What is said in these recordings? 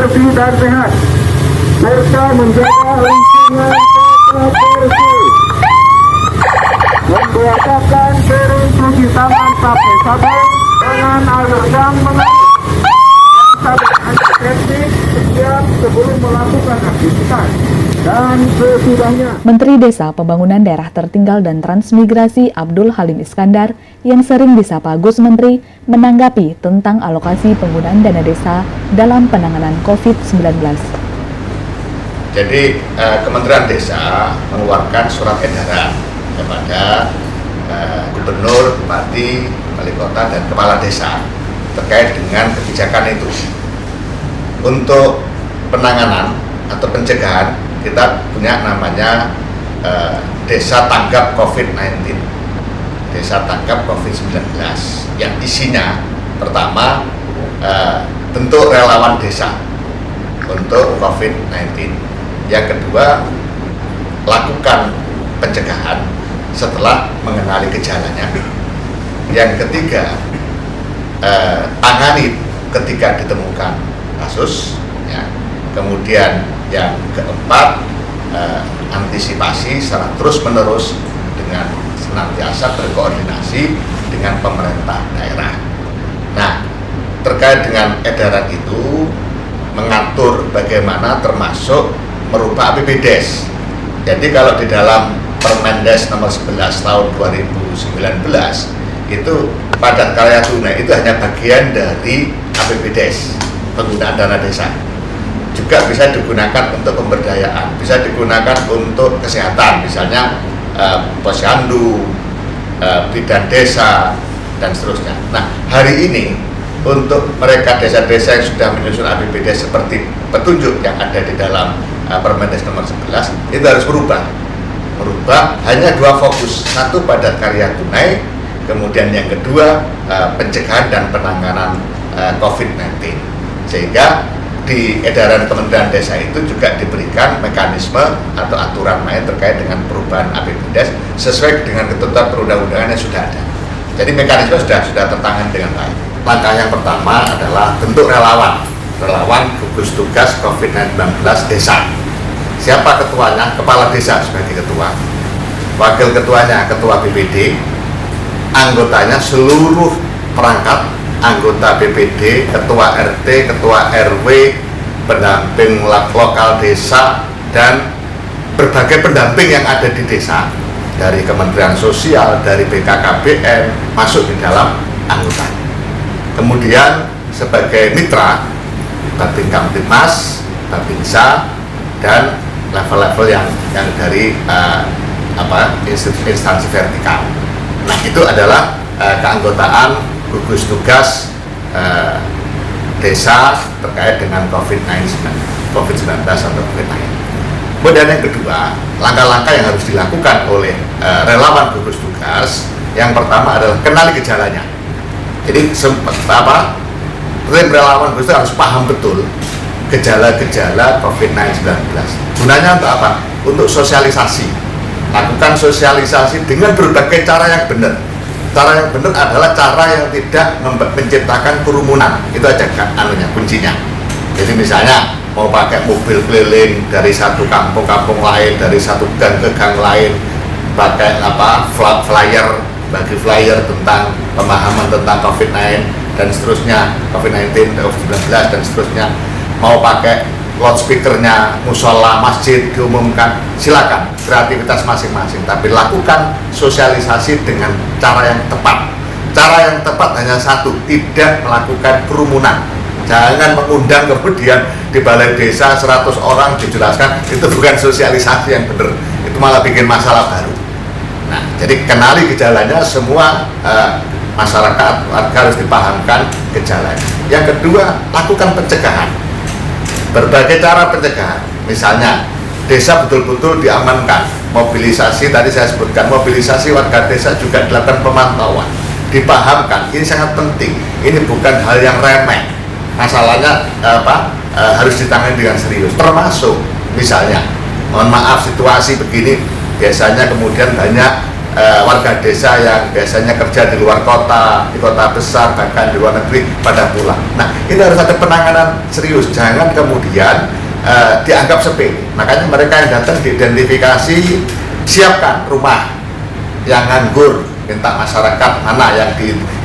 bersih dan sehat, serta menjaga lingkungan tetap bersih. Membiasakan sering cuci tangan pakai sabun dengan air yang mengalir dan sabun antiseptik setiap sebelum melakukan aktivitas dan sesudahnya. Menteri Desa, Pembangunan Daerah Tertinggal dan Transmigrasi Abdul Halim Iskandar yang sering disapa Gus Menteri menanggapi tentang alokasi penggunaan dana desa dalam penanganan COVID-19. Jadi Kementerian Desa mengeluarkan surat edaran kepada Gubernur, Bupati, Wali Kota, dan Kepala Desa terkait dengan kebijakan itu. Untuk penanganan atau pencegahan kita punya namanya Desa Tanggap COVID-19, Desa Tanggap COVID-19 yang isinya pertama bentuk relawan desa untuk COVID-19. Yang kedua, lakukan pencegahan setelah mengenali gejalanya. Yang ketiga, tangani ketika ditemukan kasus, ya. Kemudian yang keempat, antisipasi secara terus-menerus dengan senantiasa berkoordinasi dengan pemerintah daerah. Nah, terkait dengan edaran itu mengatur bagaimana termasuk merubah APBDes. Jadi kalau di dalam Permendes nomor 11 tahun 2019 itu padat karya tunai itu hanya bagian dari APBDes, penggunaan dana desa. Juga bisa digunakan untuk pemberdayaan, bisa digunakan untuk kesehatan, misalnya posyandu, bidan desa, dan seterusnya. Nah, hari ini untuk mereka desa-desa yang sudah menyusun APBDes seperti petunjuk yang ada di dalam Permendes nomor 11 itu harus merubah hanya dua fokus, satu padat karya tunai, kemudian yang kedua pencegahan dan penanganan COVID-19. Sehingga di edaran Kementerian Desa itu juga diberikan mekanisme atau aturan main terkait dengan perubahan APBDes sesuai dengan ketentuan perundang-undangan yang sudah ada. Jadi mekanisme sudah tertangani dengan baik. Langkah yang pertama adalah bentuk relawan gugus tugas COVID-19 desa. Siapa ketuanya? Kepala desa sebagai ketua, wakil ketuanya ketua BPD, anggotanya seluruh perangkat, anggota BPD, ketua RT, ketua RW, pendamping lokal desa, dan berbagai pendamping yang ada di desa dari Kementerian Sosial, dari BKKBN masuk di dalam anggota. Kemudian sebagai mitra Babin Kamtibmas, Babinsa, dan level-level yang dari instansi vertikal. Nah, itu adalah keanggotaan gugus tugas desa terkait dengan COVID-19 atau COVID-19. Kemudian yang kedua, langkah-langkah yang harus dilakukan oleh relawan gugus tugas, yang pertama adalah kenali gejalanya. Jadi tim relawan gugus tugas harus paham betul gejala-gejala COVID-19. Gunanya untuk apa? Untuk sosialisasi. Lakukan sosialisasi dengan berbagai cara yang benar. Cara yang benar adalah cara yang tidak menciptakan kerumunan. Itu aja kuncinya. Jadi misalnya mau pakai mobil keliling dari satu kampung lain, dari satu gang ke gang lain, pakai flyer, bagi flyer tentang pemahaman tentang COVID-19 dan seterusnya, COVID-19, COVID-19 dan seterusnya. Mau pakai loudspeakernya musola, masjid diumumkan, silakan, kreativitas masing-masing, tapi lakukan sosialisasi dengan cara yang tepat. Cara yang tepat hanya satu, tidak melakukan kerumunan. Jangan mengundang kemudian di balai desa 100 orang dijelaskan, itu bukan sosialisasi yang benar, itu malah bikin masalah baru. Nah, jadi kenali gejalanya, semua masyarakat warga harus dipahamkan gejalanya. Yang kedua, lakukan pencegahan. Berbagai cara pencegahan, misalnya desa betul-betul diamankan, mobilisasi, tadi saya sebutkan mobilisasi warga desa juga dilakukan pemantauan, dipahamkan, ini sangat penting, ini bukan hal yang remeh, masalahnya harus ditangani dengan serius, termasuk misalnya, mohon maaf situasi begini, biasanya kemudian banyak warga desa yang biasanya kerja di luar kota, di kota besar, bahkan di luar negeri pada pulang. Nah, ini harus ada penanganan serius, jangan kemudian dianggap sepele. Makanya mereka yang datang diidentifikasi, siapkan rumah yang nganggur, minta masyarakat mana yang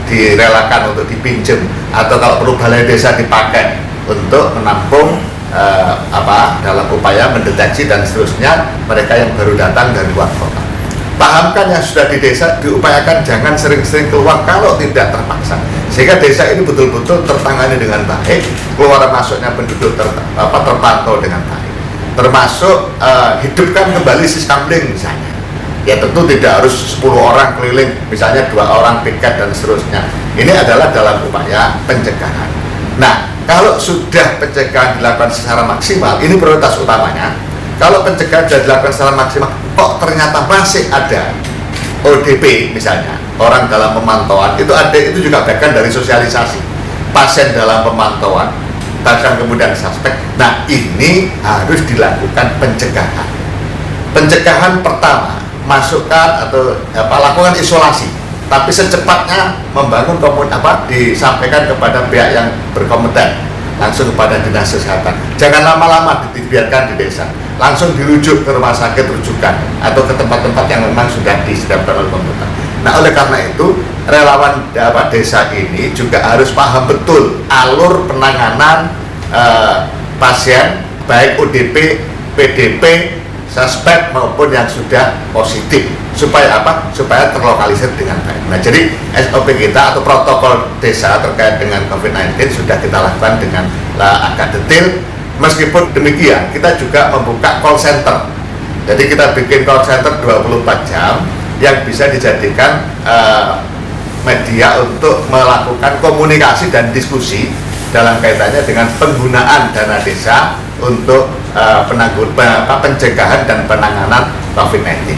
direlakan untuk dipinjam, atau kalau perlu balai desa dipakai untuk menampung dalam upaya mendeteksi dan seterusnya mereka yang baru datang dari luar kota. Pahamkan yang sudah di desa, diupayakan jangan sering-sering keluar kalau tidak terpaksa, sehingga desa ini betul-betul tertangani dengan baik, keluar masuknya penduduk terpantau dengan baik, termasuk hidupkan kembali siskamling misalnya. Ya tentu tidak harus 10 orang keliling, misalnya 2 orang piket dan seterusnya. Ini adalah dalam upaya pencegahan. Nah, kalau sudah pencegahan dilakukan secara maksimal, ini prioritas utamanya. Kalau pencegahan sudah dilakukan secara maksimal, kok ternyata masih ada ODP misalnya, orang dalam pemantauan, itu juga bagian dari sosialisasi. Pasien dalam pemantauan, bahkan kemudian suspek. Nah, ini harus dilakukan pencegahan. Pencegahan pertama, masukkan atau lakukan isolasi, tapi secepatnya membangun disampaikan kepada pihak yang berkompeten, langsung kepada dinas kesehatan. Jangan lama-lama dibiarkan di desa, langsung dirujuk ke rumah sakit rujukan atau ke tempat-tempat yang memang sudah disediakan oleh pemerintah. Nah, oleh karena itu relawan desa ini juga harus paham betul alur penanganan pasien baik ODP, PDP, suspek maupun yang sudah positif, supaya supaya terlokalisir dengan baik. Nah, jadi SOP kita atau protokol desa terkait dengan COVID-19 sudah kita lakukan dengan agak detail. Meskipun demikian, kita juga membuka call center. Jadi kita bikin call center 24 jam yang bisa dijadikan media untuk melakukan komunikasi dan diskusi dalam kaitannya dengan penggunaan dana desa untuk pencegahan dan penanganan COVID-19.